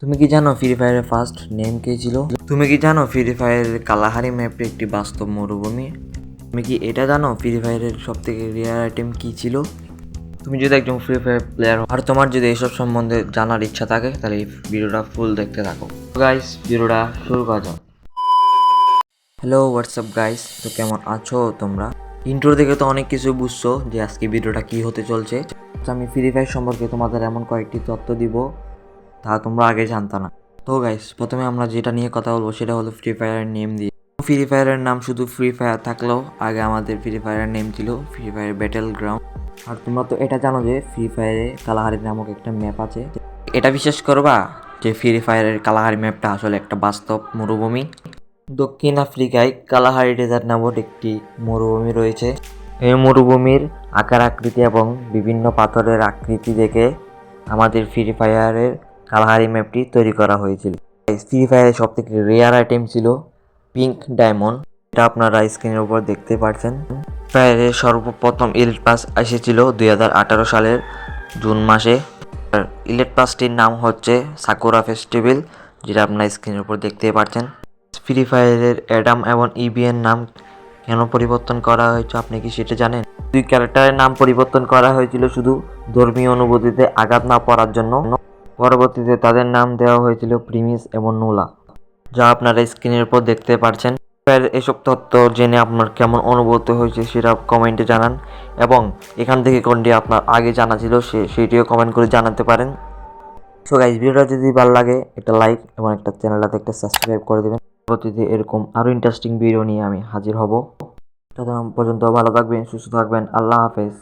তুমি কি জানো ফ্রি ফায়ারের ফার্স্ট নেম কে ছিল? তুমি কি জানো ফ্রি ফায়ারের কালাহারি ম্যাপটি একটি বাস্তব মরুভূমি? তুমি কি এটা জানো ফ্রি ফায়ারের সব থেকে রেয়ার আইটেম কি ছিল? তুমি যদি একজন ফ্রি ফায়ার প্লেয়ার আর তোমার যদি এসব সম্বন্ধে জানার ইচ্ছা থাকে তাহলে এই ভিডিওটা ফুল দেখতে থাকো। গাইস, ভিডিওটা শুরু করা যাক। হ্যালো, হোয়াটসঅ্যাপ গাইস, তো কেমন আছো তোমরা? ইন্ট্রো দেখে তো অনেক কিছু বুঝছো যে আজকে ভিডিওটা কি হতে চলছে। আমি ফ্রি ফায়ার সম্পর্কে তোমাদের এমন কয়েকটি তথ্য দিব তা তোমরা আগে জানতা না। তো গাইস, প্রথমে আমরা যেটা নিয়ে কথা বলবো সেটা হলো ফ্রি ফায়ারের নেম দিয়ে। ফ্রি ফায়ারের নাম শুধু ফ্রি ফায়ার থাকলেও আগে আমাদের ফ্রি ফায়ারের নেম ছিল ফ্রি ফায়ার ব্যাটেল গ্রাউন্ড। আর তোমরা তো এটা জানো যে ফ্রি ফায়ারে কালাহারি নামক একটা ম্যাপ আছে। এটা বিশ্বাস করবা যে ফ্রি ফায়ারের কালাহারি ম্যাপটা আসলে একটা বাস্তব মরুভূমি? দক্ষিণ আফ্রিকায় কালাহারি ডেজার্ট নামক একটি মরুভূমি রয়েছে। এই মরুভূমির আকার আকৃতি এবং বিভিন্ন পাথরের আকৃতি দেখে আমাদের ফ্রি ফায়ারের কালাহারি ম্যাপটি তৈরি করা হয়েছিল। ফ্রি ফায়ারের সব থেকে রেয়ার আইটেম ছিল পিঙ্ক ডায়মন্ড। এটা আপনারা স্ক্রিনের উপর দেখতে পাচ্ছেন। ফায়ারের সর্বপ্রথম ইলিট পাস এসেছিল 2018 সালের জুন মাসে। আর ইলিট পাসটির নাম হচ্ছে সাকুরা ফেস্টিভ্যাল, যেটা আপনারা স্ক্রিনের উপর দেখতে পাচ্ছেন। ফ্রি ফায়ারের অ্যাডাম এবং ইবিএর নাম কেন পরিবর্তন করা হয়েছে আপনি কি সেটা জানেন? দুই ক্যারেক্টারের নাম পরিবর্তন করা হয়েছিল শুধু ধর্মীয় অনুভূতিতে আঘাত না পড়ার জন্য। পরবর্তীতে তাদের নাম দেওয়া হয়েছিল প্রিমিস এবং নোলা, যা আপনারা স্ক্রিনের উপর দেখতে পাচ্ছেন। এসব তথ্য জেনে আপনার কেমন অনুভূতি হয়েছে সেটা কমেন্টে জানান, এবং এখান থেকে কোনটি আপনার আগে জানা ছিল সেটিও কমেন্ট করে জানাতে পারেন। সো গাইস, ভিডিওটা যদি ভালো লাগে একটা লাইক এবং একটা চ্যানেলটাতে একটা সাবস্ক্রাইব করে দেবেন। পরবর্তীতে এরকম আরও ইন্টারেস্টিং ভিডিও নিয়ে আমি হাজির হব। ততক্ষণ পর্যন্ত ভালো থাকবেন, সুস্থ থাকবেন। আল্লাহ হাফেজ।